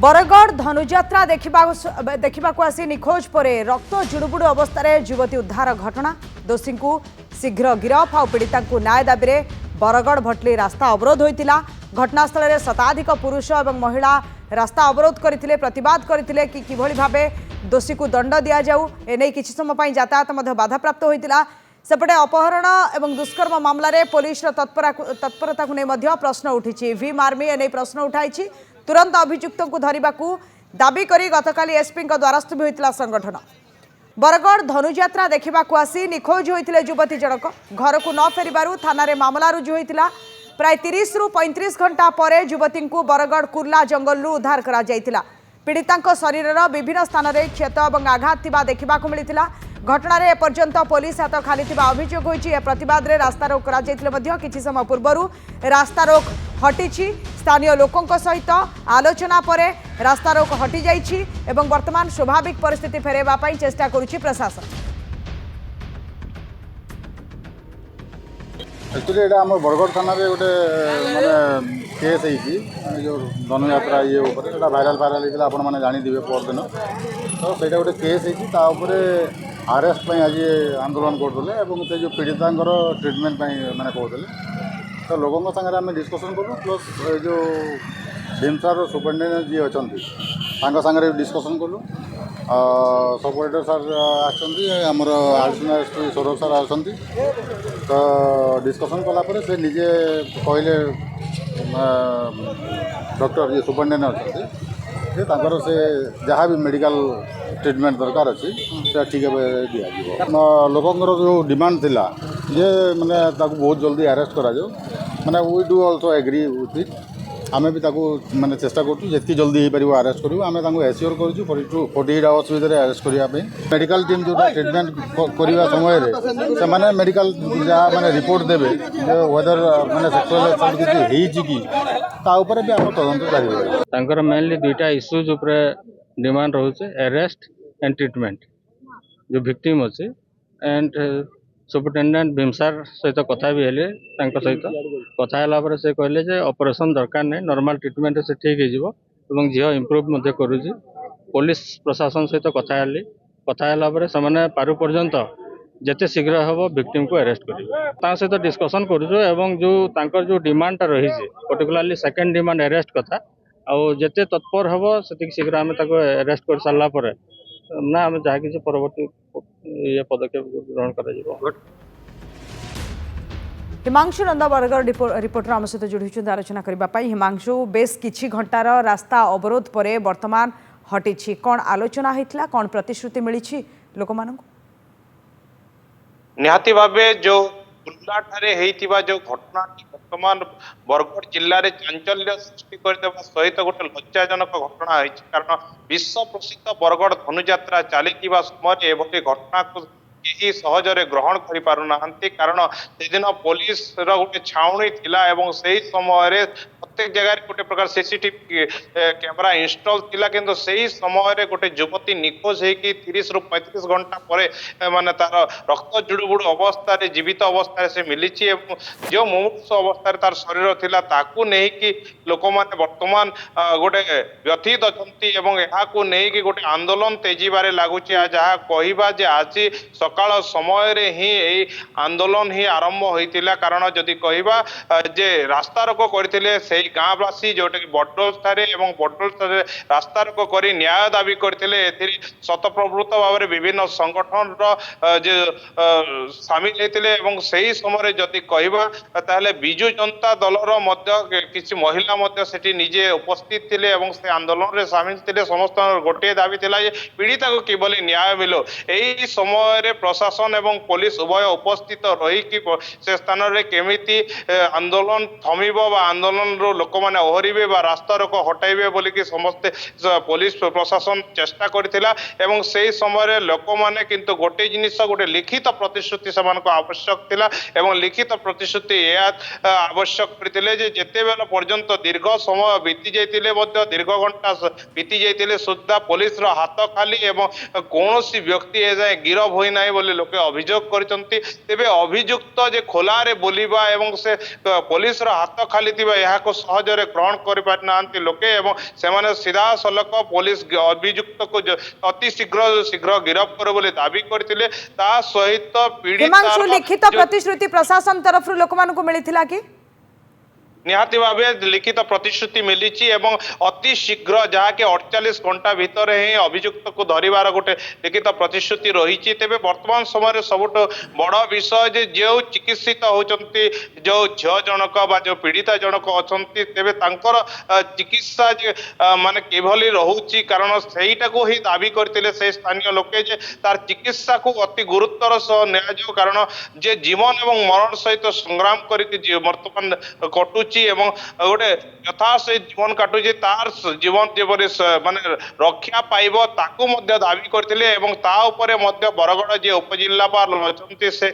बरगढ़ धनुजात्रा देखा आसी निखोज पर रक्त जुड़ुबुड़ अवस्था युवती उद्धार घटना दोषी को शीघ्र गिरफ आ पीड़िता न्याय दाबी में बरगढ़ भटली रास्ता अवरोध होता घटनास्थल में शताधिक पुरुष और महिला रास्ता अवरोध करते प्रतिवाद करते कि किभली भावे दोषी को दंड दि जाऊ एने किछि समय यातायात बाधाप्राप्त होता सेपटे अपहरण और दुष्कर्म मामलें पुलिस तत्परता को नहीं प्रश्न उठी भीम आर्मी एने प्रश्न उठाई तुरंत अभियुक्त को धरने को दाबी करी गतकाली एसपी द्वारस्थ भी होता संगठन बरगढ़ धनुजात्रा देखा आसी निखोज होते युवती जनक घर को न फेरबार थाना मामला रुजु होता प्राय 30 रु 35 घंटा पर युवती को बरगढ़ कुर्ला जंगल उद्धार करा जायतिला। पीड़िता शरीर विभिन्न स्थान में क्षत और आघात देखा मिलता घटना रे एपर्यंत पुलिस हाथ खाली अभियोग होती प्रतिवाद रे रास्ता रोक किछि समय पूर्व रास्ता रोक हटी स्थानीय लोकों सहित आलोचना पर रास्ता रोक हटि जाइछि एवं वर्तमान स्वाभाविक परिस्थिति फेरैबा पई चेष्टा करुछि प्रशासन। एक्चुअली एटा हमर बरगढ़ थाना रे गोटे माने केस होईछि जो धनुयात्रा ये ऊपर एटा वायरल होइतिला आपण माने जानि दिबे परदिन तो सेटा गोटे केस होईछि ता ऊपर अरेस्ट पई आज आंदोलन करथले एवं से जो पीड़ितांकर ट्रीटमेंट पई माने कहथले तो लोगों संगे आम डिस्कसन करूँ प्लस जो भीमसार सुपरिटेडेंट जी अच्छा सागर डिस्कसन कलु सुपरिटेडेंट सार आमर आडिशनल एसपी सौरभ सार तो डिस्कसन कलापर से निजे कहले डॉक्टर जी सुपरिटेडेंट अच्छा से जहाँ भी मेडिकल ट्रीटमेंट दरकार अच्छी से ठीक दिया लोकंर जो डिमांड थिला ये माने ताकू बहुत जल्दी अरेस्ट करा जाओ माने we do also agree with it आमे भी ताकू माने चेष्टा करूँ जितकी जल्दी हो पार अरेस्ट करूँ आमे ताकू एश्योर करूँ 48 आवर्स भितर अरेस्ट करने मेडिकल टीम जो ट्रीटमेंट करने समय से माने मेडिकल जहाँ माने रिपोर्ट देवे वेदर माने सेक्सुअल असल्ट किसी कि ताऊपर भी आम तदंत जारी मेनली दुईटा इश्यूज उपरे डिमांड रोचे अरेस्ट एंड ट्रीटमेंट जो विक्टिम अच्छे एंड सुपरिटेडेंट भीमसार सहित कथा भी हेले सहित कथा है से कहले ऑपरेशन दरकार नहीं नॉर्मल ट्रीटमेंट से ठीक हो झील इम्प्रूव करुँच पुलिस प्रशासन सहित कथा है पारु पर्यंत जिते शीघ्र हम विक्टिम को अरेस्ट कर सहित डिस्कसन करूँ जो डिमांडटा रही पर्टिकुलाली सेकेंड डिमांड अरेस्ट कथा आउ जिते तत्पर हम से शीघ्र आम अरेस्ट कर सारापर ना आम जहाँ किसी परवर्ती ये पदक्षेप ग्रहण कर हिमांशु नंदा बरगढ़ रिपोर्टर आम सहित जोड़ी आलोचना करने हिमांशु बेस किछि घंटार रास्ता अवरोध पर वर्तमान हटी कौन आलोचना होता कौन प्रतिश्रुति मिली लोक निहाती भावे जो कुर्ला ठारे हेइतिबा जो घटना वर्तमान बरगढ़ जिले में चांचल्य सृष्टि करदेवा सहित गोटे लज्जाजनक घटना होइछि कारण विश्व प्रसिद्ध बरगढ़ धनुजात्रा चली समय एभली घटना को यही सहजरे ग्रहण कर पारुना कारण से दिन पुलिस गोटे छाउणी थिला एवं सही समय प्रत्येक जगह गोटे प्रकार सीसीटीवी कैमरा इंस्टॉल थिला किंतु सही समय गोटे युवती निखोज होगी 30 रु 35 घंटा पर माने तार रक्त जुड़ुबुड़ अवस्था जीवित अवस्था से मिली जो मुमुक्ष अवस्था तार शरीर थिला ताकू नहीं कि लोक मैंने वर्तमान गोटे व्यथित अच्छा नहीं गोटे आंदोलन तेजीबारे लगुच जहाँ कहवा आज सकाल समय रे ही आंदोलन ही आरंभ होता कारण जदि कहवा जे रास्ता रोक करते से गाँवासी जोटा कि बडोल बडोल रास्ता रोक कर न्याय दाबी करते शतप्रवृत्त भाव में विभिन्न संगठन जो सामिल होते से समय जदि कहवा ताहले बिजु जनता दलर किसी महिला सेठी निजे उपस्थित थे से आंदोलन में सामिल थे समस्त गोटे दाबी था पीड़िता को किभली न्याय मिलो यही समय प्रशासन एवं पुलिस उभय उपस्थित रही से स्थान में केमिति आंदोलन थमिब आंदोलन लोक मैंने ओहरिबे रास्ता रोक हटाइबे बोलिकी समस्ते पुलिस प्रशासन चेष्टा करथिला एवं से समय लोक मैंने किंतु गोटे जिनिस गोटे लिखित प्रतिश्रुति से आवश्यक थिला एवं लिखित प्रतिश्रुति आवश्यक करथिले जे जेते बेला पर्यंत दीर्घ समय बीती जाइतिले दीर्घ घंटा बीती जाइतिले सुद्धा पुलिस रो हाथ खाली एवं कौन व्यक्ति ए जाए गिरफ होई नाही बोली लोके अभियोग करचंती तेबे अभियुक्त जे खोलारे बोलिबा एवं से पुलिस रो हाथ खाली थिबा यहा को सहजरे ग्रहण कर पारि नांती लोके एवं सेमाने सीधा सलक पुलिस अभियुक्त को अति शीघ्र गिरफ्त करे बोली दाबी करथिले ता सहित पीड़ित हिमांशु लिखित प्रतिश्रुति प्रशासन तरफ लोक मानक मिलिथिला कि निहाती भावे लिखित प्रतिश्रुति मिली एवं अति शीघ्र जहाँकि 48 घंटा भितर ही अभियुक्त को धरिबार गोटे लिखित प्रतिश्रुति रही तेबे वर्तमान समय सबुठ बड़ विषय जे जो चिकित्सित होचंती जो झील जनक बा जो पीड़िता जनक अछंती तेबे तांकर चिकित्सा जे माने केभली रहउची कारण सेईटा को ही दाबी करथिले से स्थानीय लोके जे तार चिकित्सा को अति गुरुत्वर सह निया जो कारण जे जीवन एवं मरण सहित संग्राम करके वर्तमान कटुची एवं गोटे यथा से जीवन काटुची तार जीवन जेपरि माने रक्षा पाइब ताकू मध्य दाबी करथिले एवं ता उपरे मध्य बरगड़ जे उपजिल्लापाल अछंती से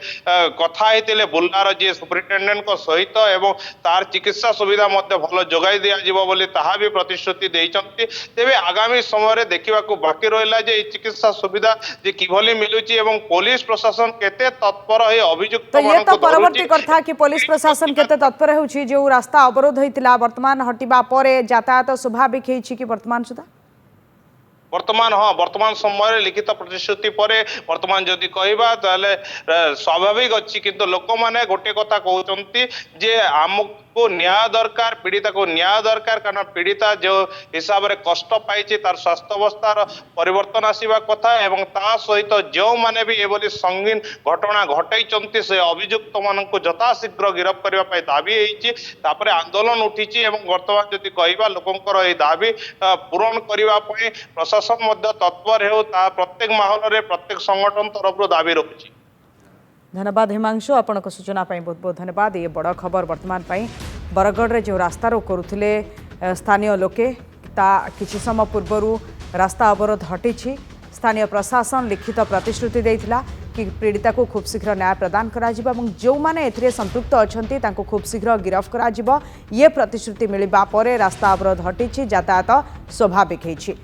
कथा हेतिले बुल्लार जे सुपरिटेंडेंट को सहित एवं तार चिकित्सा सुविधा मध्य भल जोगाई दिया जिवो बोली ताहा भी प्रतिश्रुति देइचंती तेबे आगामी समय रे देखिबाकू बाकी रहिला जे चिकित्सा सुविधा जे किभली मिलुची एवं पुलिस प्रशासन केते तत्पर हे अभियुक्त तो ये तो मानको परवर्ती कथा कि पुलिस प्रशासन केते तत्पर होछि जो रास्ता अवरोध होइतिला वर्तमान हटिबा परे यातायात स्वाभाविक हेछि कि वर्तमान सुधा वर्तमान हाँ वर्तमान समय लिखित प्रतिश्रुति पर वर्तमान जदि कहबा ताले स्वाभाविक अच्छी किंतु लोक माने गोटे कथा कहउचंती जे हमको न्याय दरकार पीड़िता को न्याय दरकार कारण पीड़िता जो हिसाब रे कष्ट पाइछि तार स्वास्थ्य अवस्थार परिवर्तन आसीबा कथा एवं ता सहित जो माने भी एबोली संगीन घटना घटाइचंती से अभियुक्त माननको यथाशीघ्र गिरफ्त करबा पई दाबी हेछि तापरे आंदोलन उठिछि एवं वर्तमान जदि कहबा लोकंकर ए दाबी पूरण करबा पई प्रशासन मध्य तत्पर हेउ ता प्रत्येक माहौल रे प्रत्येक संगठन तरफ दाबी रखुछि। धन्यवाद हिमांशु आपण सूचना बहुत बहुत धन्यवाद। ये बड़ खबर वर्तमान बरगढ़ रे जो रास्ता रोक करुथिले स्थानीय लोके ता किछि समय पूर्व रास्ता अवरोध हटी स्थानीय प्रशासन लिखित प्रतिश्रुति देइथिला कि पीड़िता को खूब शीघ्र न्याय प्रदान करा जो माने एथिरे संपृक्त अछंती तांको खूब शीघ्र गिरफ्त करा ये प्रतिश्रुति मिलिबा परे रास्ता अवरोध हटी यातायात स्वाभाविक होइछि।